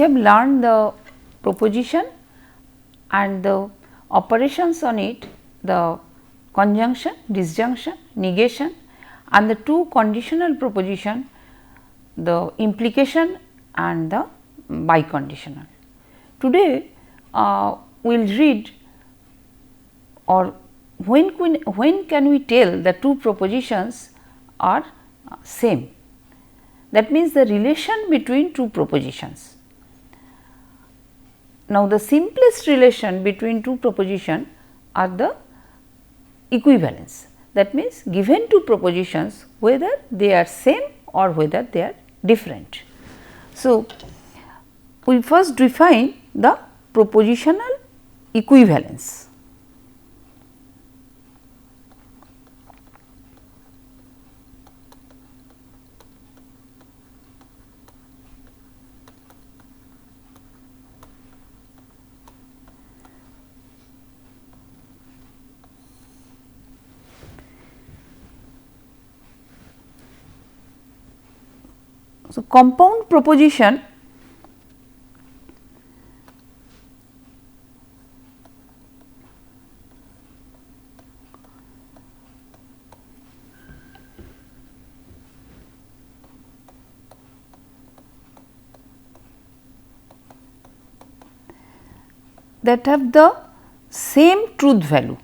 have learned the proposition and the operations on it, the conjunction, disjunction, negation and the two conditional proposition, the implication and the biconditional. Today we will read, or when can we tell the two propositions are same. That means, the relation between two propositions. Now, the simplest relation between two propositions are the equivalence. That means, given two propositions, whether they are same or whether they are different. So, we first define the propositional equivalence. So, compound proposition that have the same truth value.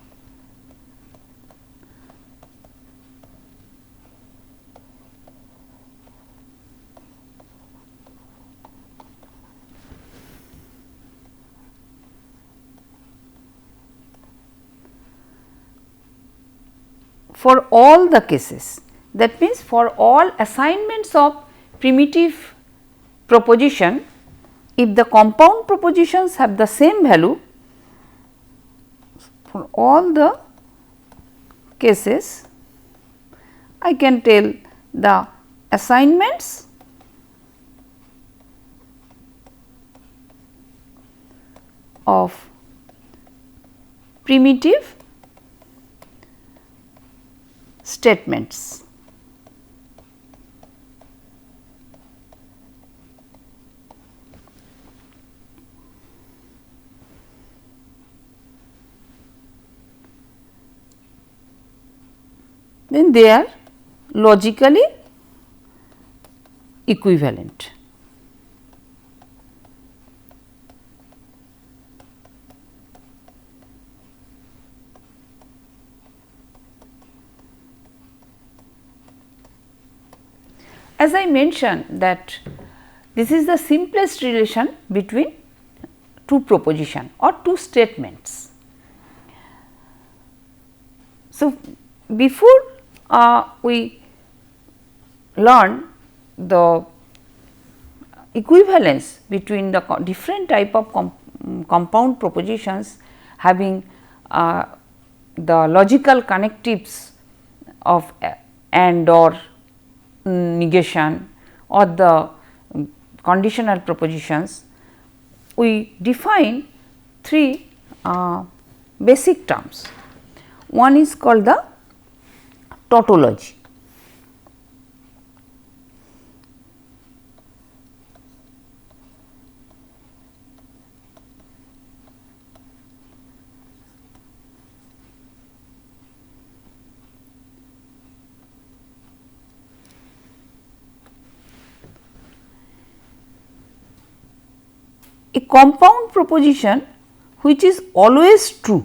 For all the cases, that means, for all assignments of primitive proposition, if the compound propositions have the same value, for all the cases I can tell the assignments of primitive statements. Then they are logically equivalent. As I mentioned that this is the simplest relation between two proposition or two statements. So, before we learn the equivalence between the different type of compound propositions having the logical connectives of and or negation or the conditional propositions, we define three basic terms. One is called the tautology. A compound proposition which is always true.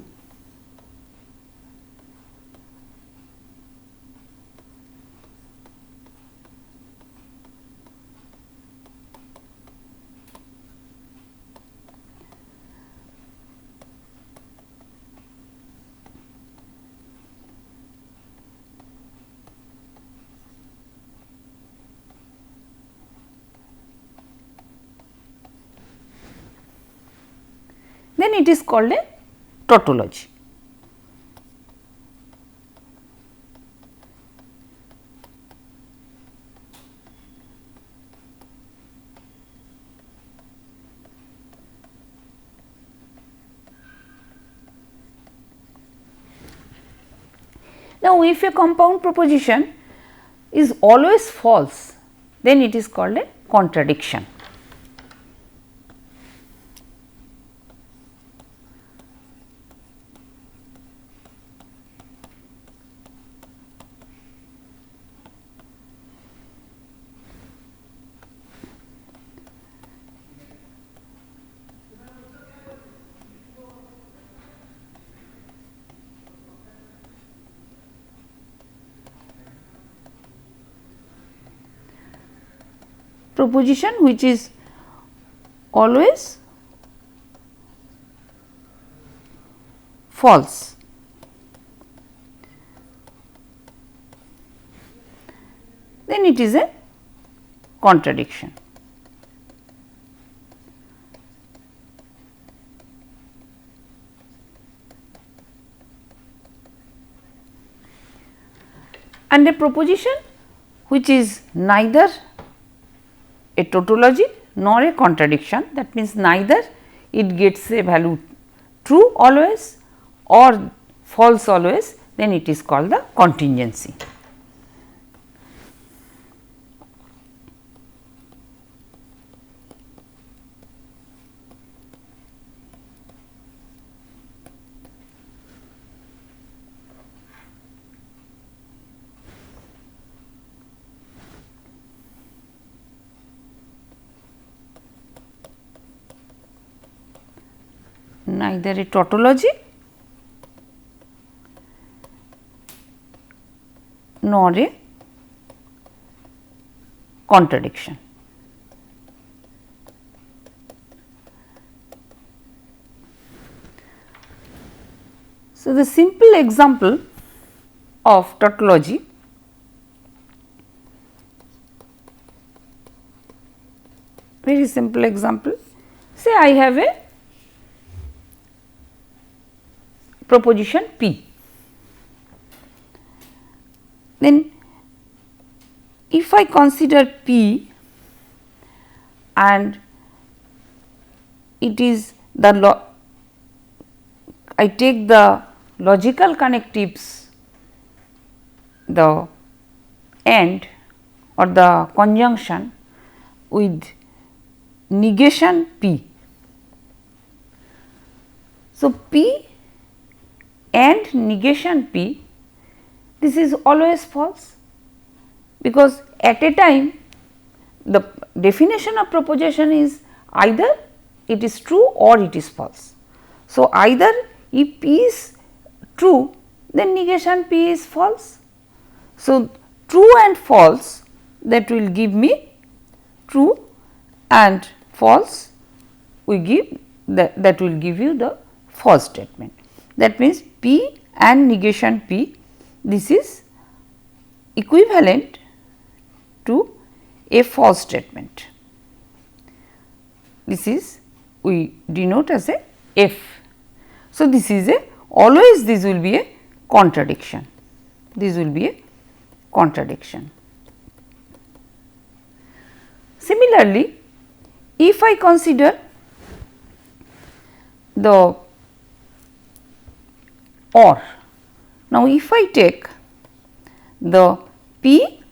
Then it is called a tautology. Now, if a compound proposition is always false, then it is called a contradiction. proposition which is always false. Then it is a contradiction. And a proposition which is neither a tautology nor a contradiction, that means neither it gets a value true always or false always, then it is called the contingency. Neither a tautology nor a contradiction. So, the simple example of tautology, very simple example, say I have a proposition P, then if I consider P and it is the I take the logical connectives, the AND or the conjunction with negation P. So, P and negation P, this is always false, because at a time the definition of proposition is either it is true or it is false. So, either if P is true, then negation P is false. So, true and false, that will give me true, and false we give that will give you the false statement. That means, P and negation P, this is equivalent to a false statement. This is we denote as a F. So, this is a always this will be a contradiction, this will be a contradiction. Similarly, if I consider the OR, now if I take the P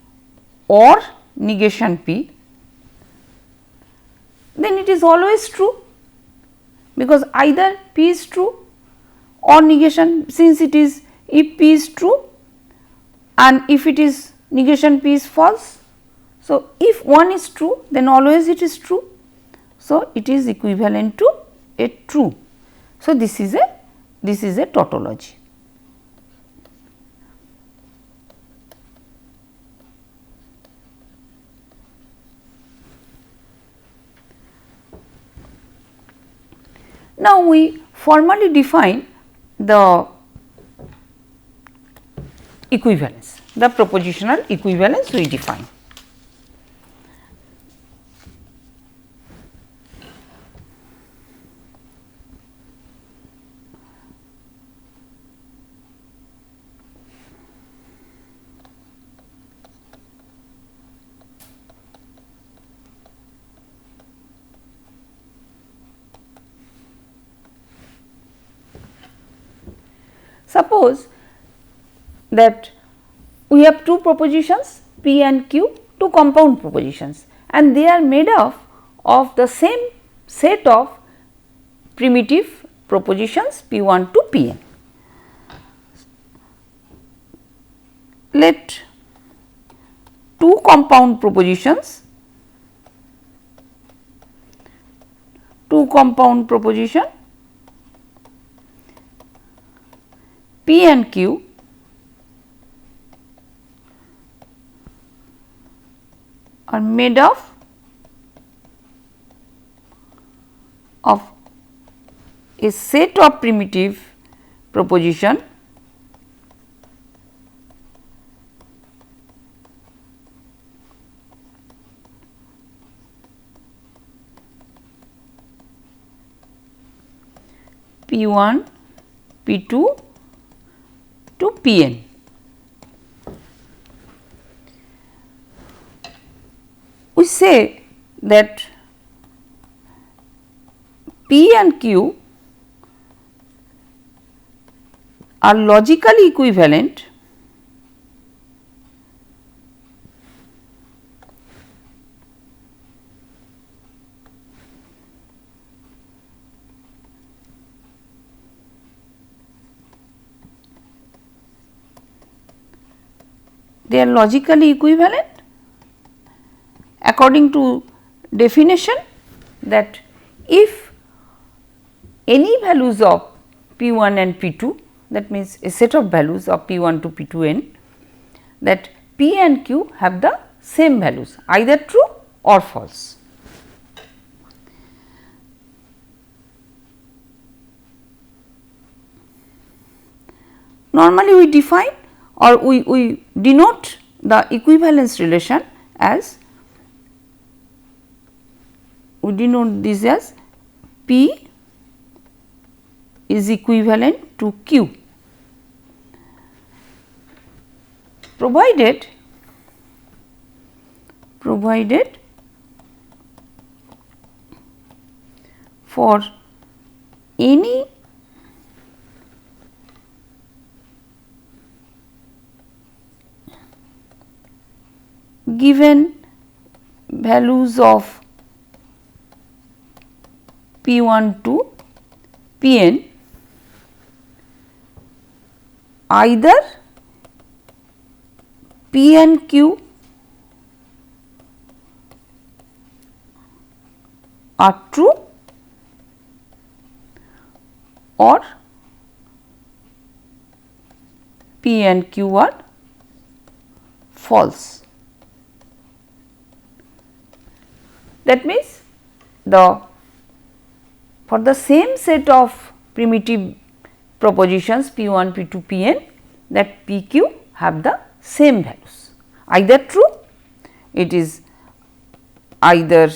or negation P, then it is always true, because either P is true or negation, since it is if P is true and if it is negation P is false. So, if one is true, then always it is true. So, it is equivalent to a true. So, this is a tautology. Now, we formally define the equivalence, the propositional equivalence we define. Suppose that we have two propositions P and Q, two compound propositions, and they are made of the same set of primitive propositions P1 to Pn. Let two compound propositions, P and Q are made of of a set of primitive proposition P1, P2 to Pn. We say that P and Q are logically equivalent according to definition that if any values of P1 and P2, that means a set of values of P1 to P2n, that P and Q have the same values, either true or false. Normally we define or we denote the equivalence relation as, we denote this as P is equivalent to Q, provided for any given values of P1 to Pn, either P and Q are true or P and Q are false. That means, for the same set of primitive propositions P1, P2, Pn, that PQ have the same values, either true, it is either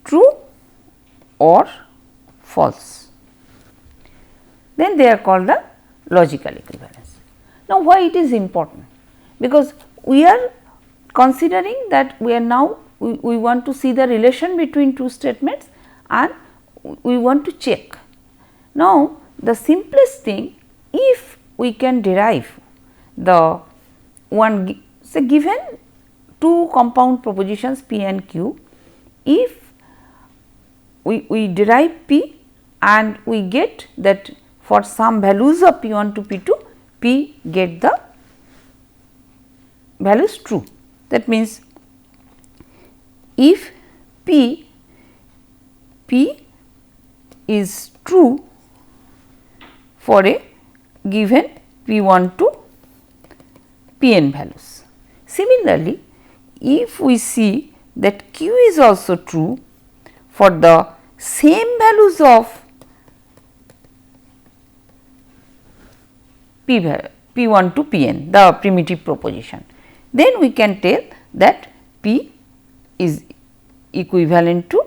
true or false, then they are called the logical equivalence. Now, why it is important? Because we are considering that we are now we want to see the relation between two statements and we want to check. Now, the simplest thing, if we can derive the one, say given two compound propositions P and Q, if we derive P and we get that for some values of P1 to P2, P get the values true. That means, if P is true for a given P1 to Pn values. Similarly, if we see that Q is also true for the same values of P1 to Pn, the primitive proposition, then we can tell that P is equivalent to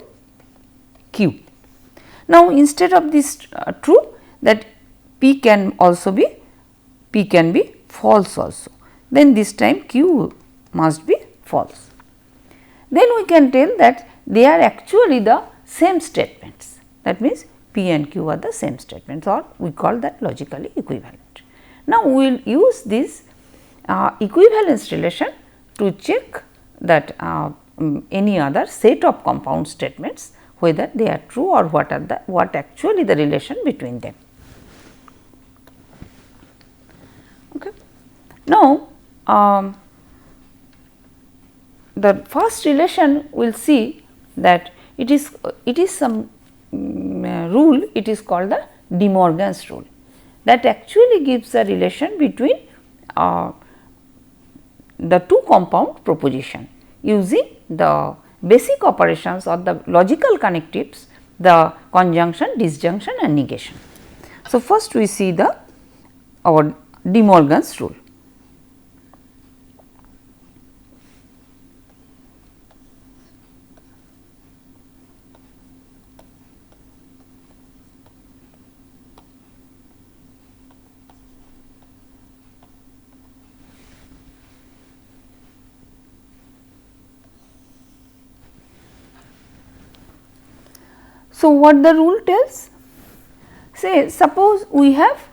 Q. Now, instead of this true, that P can be false also, then this time Q must be false. Then we can tell that they are actually the same statements, that means P and Q are the same statements, or we call that logically equivalent. Now, we will use this equivalence relation to check that any other set of compound statements, whether they are true or what actually the relation between them. Okay. Now, the first relation we will see that it is some rule, it is called the De Morgan's rule, that actually gives a relation between the two compound proposition using the basic operations or the logical connectives the conjunction, disjunction and negation. So, first we see our De Morgan's rule. So, what the rule tells? Say suppose we have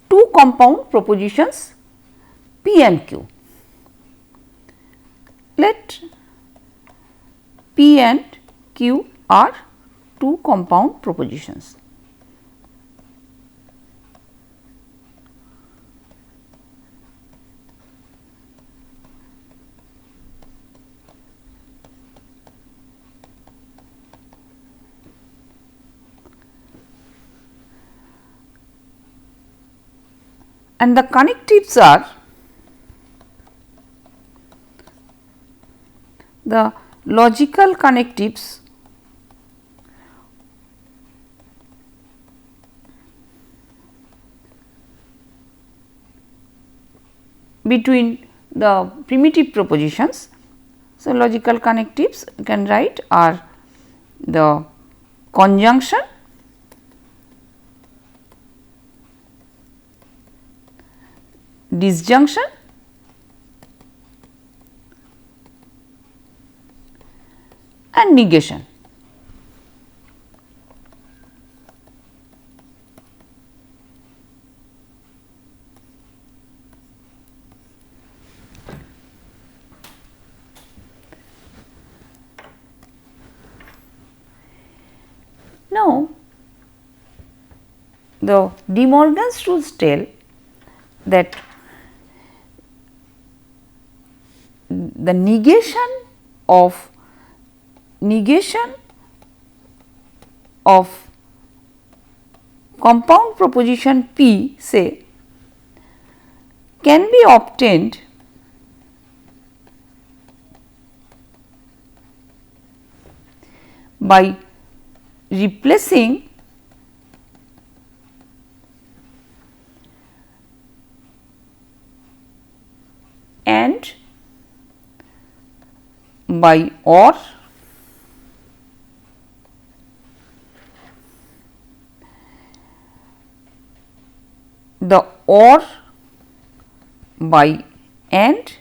two compound propositions P and Q. Let P and Q are two compound propositions. And the connectives are the logical connectives between the primitive propositions. So, logical connectives you can write are the conjunction, disjunction and negation. Now, the De Morgan's rules tell that the negation of compound proposition P, say, can be obtained by replacing and by or, the or by and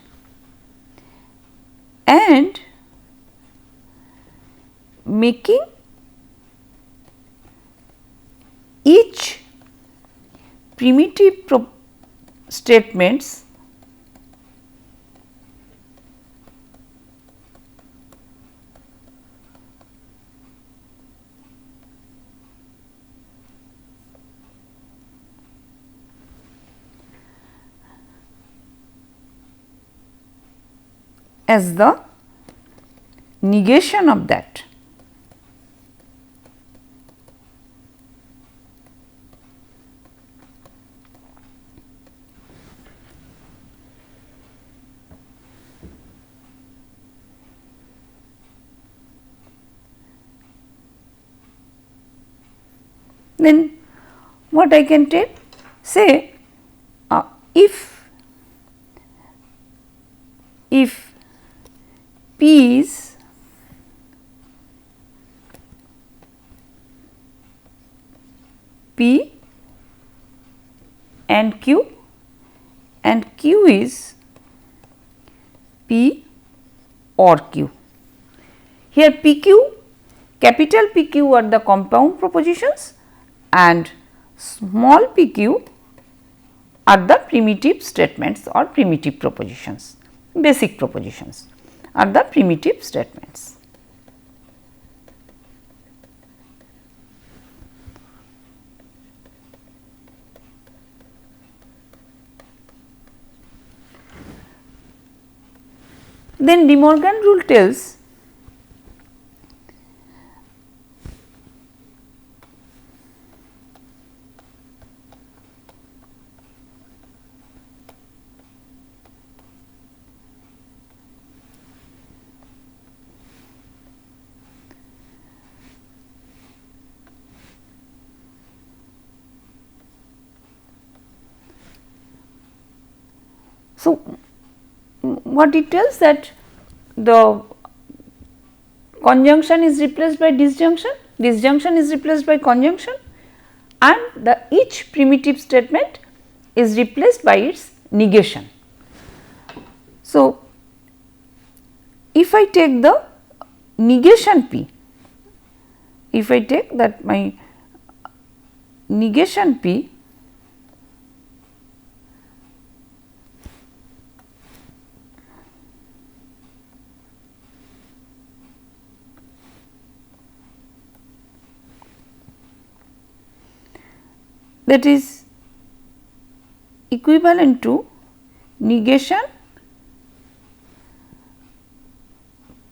making each primitive statements as the negation of that. Then what I can take? Say if P is P and Q is P or Q. Here PQ, capital PQ are the compound propositions and small pq are the primitive statements or primitive propositions, basic propositions are the primitive statements. Then De Morgan rule tells So, what it tells that the conjunction is replaced by disjunction, disjunction is replaced by conjunction, and the each primitive statement is replaced by its negation. So, if I take the negation P, if I take that my negation P, that is equivalent to negation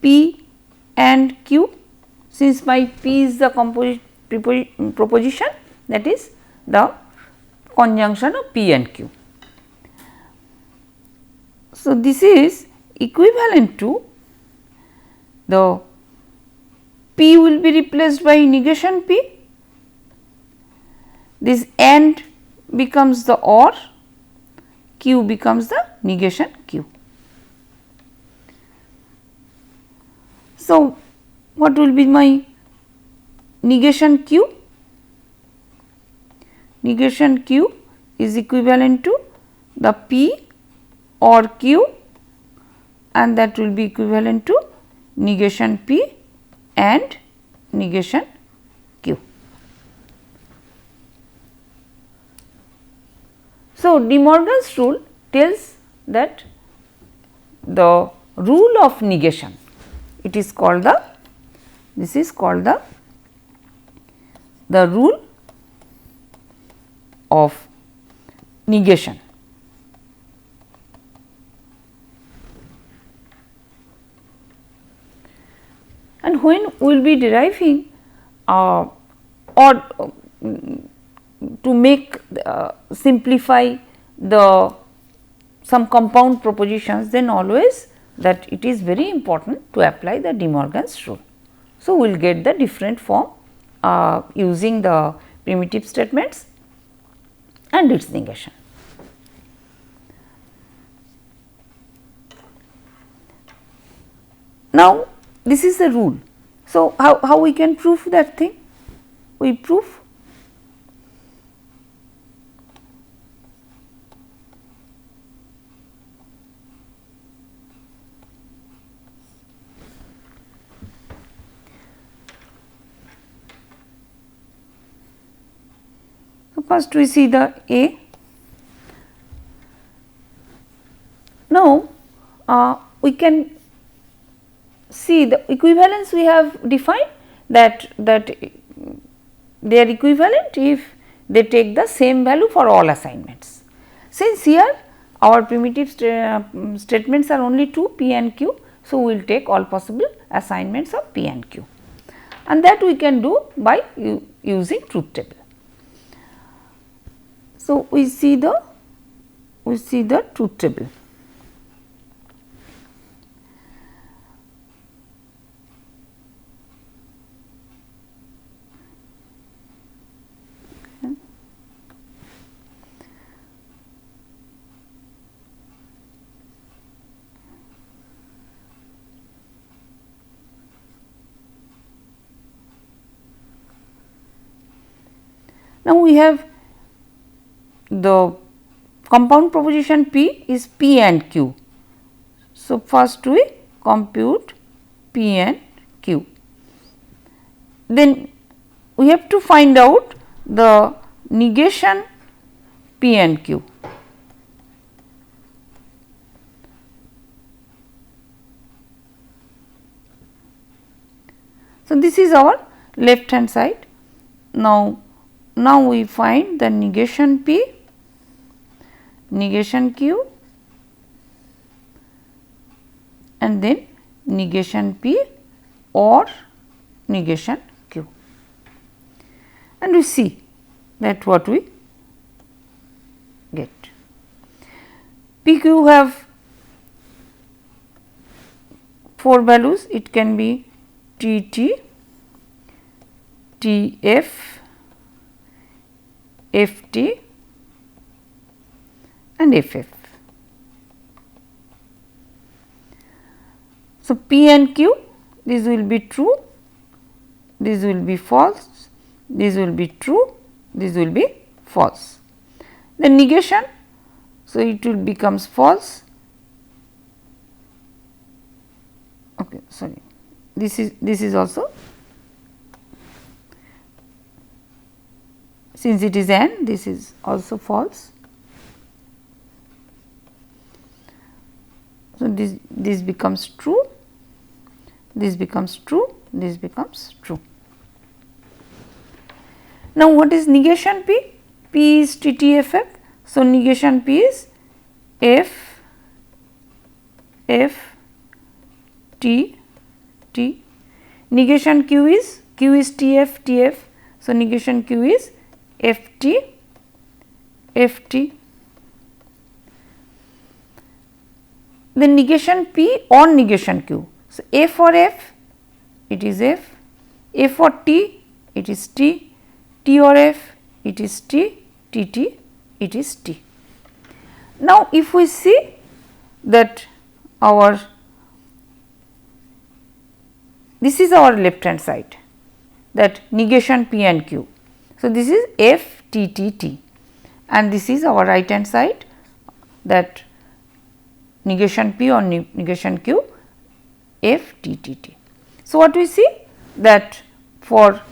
P and Q, since my P is the proposition, that is the conjunction of P and Q. So, this is equivalent to the P will be replaced by negation P, this AND becomes the OR, Q becomes the negation Q. So, what will be my negation Q? Negation Q is equivalent to the P or Q, and that will be equivalent to negation P and negation Q. So, De Morgan's rule tells that the rule of negation, it is called the, this is called the rule of negation. And when we will be deriving or to make simplify the some compound propositions, then always that it is very important to apply the De Morgan's rule. So, we will get the different form using the primitive statements and its negation. Now, this is the rule. So, how we can prove that thing? We prove first we see the A. Now, we can see the equivalence we have defined, that they are equivalent if they take the same value for all assignments. Since here our primitive statements are only 2, P and Q. So, we will take all possible assignments of P and Q, and that we can do by using truth table. So, we see the truth table. Now, we have the compound proposition P is P and Q. So, first we compute P and Q. Then we have to find out the negation P and Q. So, this is our left hand side. Now we find the negation P, negation Q, and then negation P or negation Q, and we see that what we get. PQ have 4 values, it can be TT, TF, FT and FF. So, P and Q, this will be true, this will be false, this will be true, this will be false. Then negation, so it will becomes false. Okay, sorry, this is also, since it is AND, this is also false. So, this becomes true, this becomes true, this becomes true. Now, what is negation P? P is TTFF. So, negation P is F, F, T, T. Negation Q is TF, TF. So, negation Q is FT, FT. Then negation P or negation Q. So, F for F, it is F for T, it is T, T or F, it is T, T, it is T. Now, if we see that this is our left hand side, that negation P and Q. So, this is F, T, T, T, and this is our right hand side, that negation P or negation Q, F, T, T, T. So, what we see that for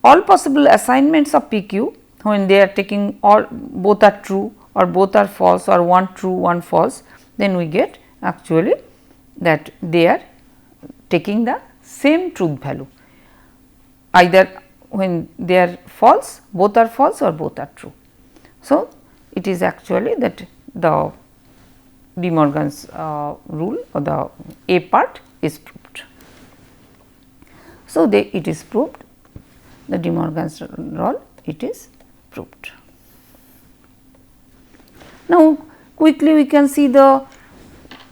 all possible assignments of PQ, when they are taking both are true or both are false or one true one false, then we get actually that they are taking the same truth value, either when they are false, both are false or both are true. So, it is actually that the De Morgan's rule or the A part is proved. So, it is proved, the De Morgan's rule, it is proved. Now, quickly we can see the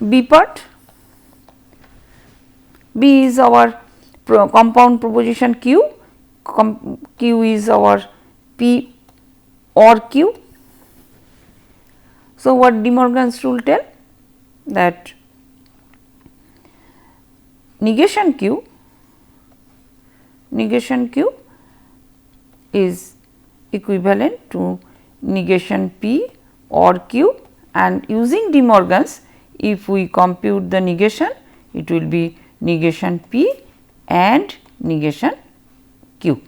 B part. B is our compound proposition Q, Q is our P or Q. So, what De Morgan's rule tell? That negation Q is equivalent to negation P or Q, and using De Morgan's, if we compute the negation, it will be negation P and negation Q.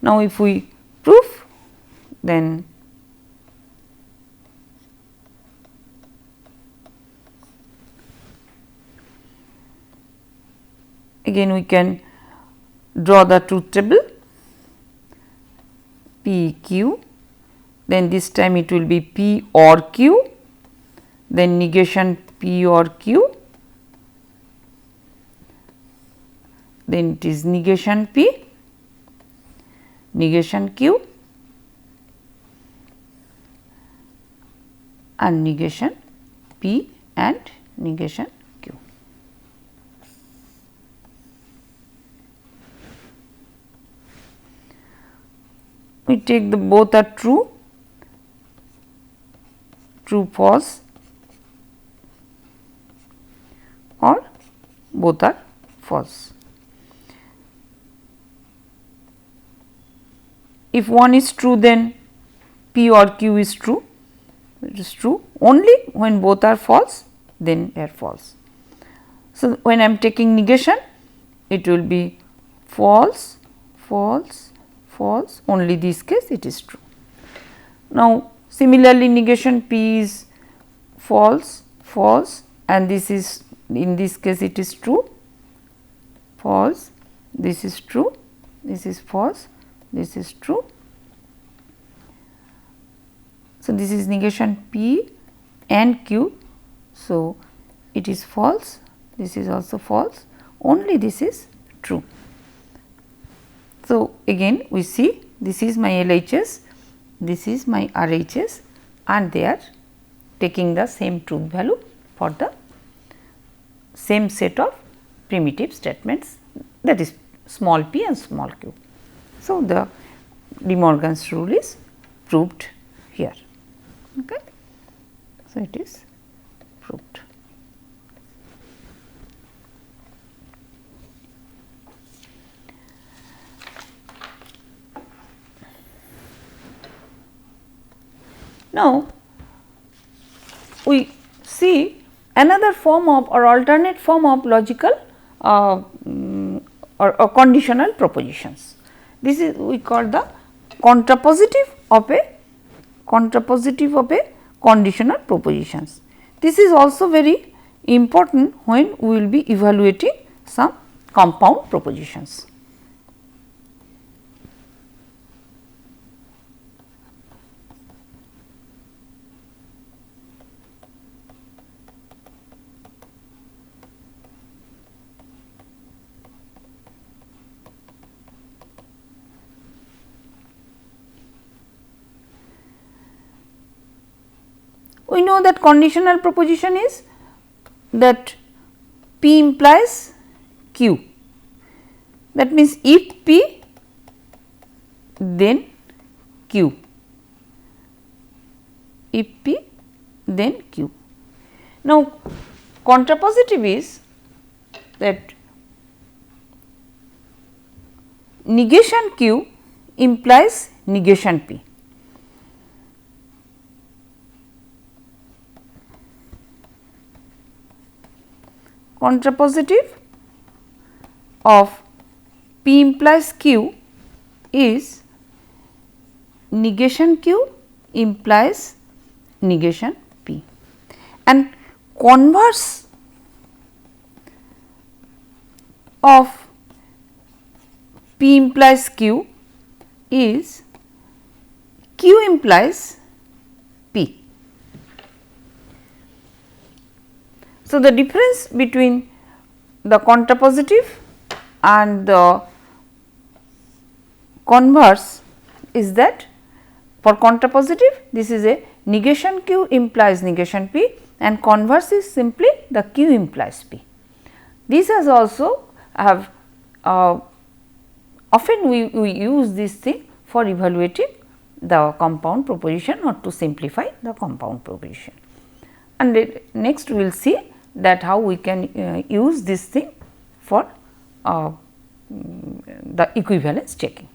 Now, if we prove, then again we can draw the truth table P Q, then this time it will be P or Q, then negation P or Q, then it is negation P, negation Q and negation P and negation Q. We take the both are true, true false, or both are false. If one is true, then P or Q is true, it is true. Only when both are false, then they are false. So, when I am taking negation, it will be false, false, false, only this case it is true. Now, similarly, negation P is false, false, and this is, in this case it is true, false, this is true, this is false, this is true. So, this is negation P and Q. So, it is false, this is also false, only this is true. So, again we see this is my LHS, this is my RHS, and they are taking the same truth value for the same set of primitive statements, that is small p and small q. So, the De Morgan's rule is proved here. Okay. So, it is proved. Now, we see another form of or alternate form of logical or conditional propositions. This is we call the contrapositive of a conditional propositions. This is also very important when we will be evaluating some compound propositions. We know that conditional proposition is that P implies Q. That means, if P then Q, if P then Q. Now, contrapositive is that negation Q implies negation P. Contrapositive of P implies Q is negation Q implies negation P, and converse of P implies Q is Q implies P. So, the difference between the contrapositive and the converse is that for contrapositive this is a negation Q implies negation P, and converse is simply the Q implies P. These has also have often we use this thing for evaluating the compound proposition or to simplify the compound proposition. And next we will see that how we can use this thing for the equivalence checking.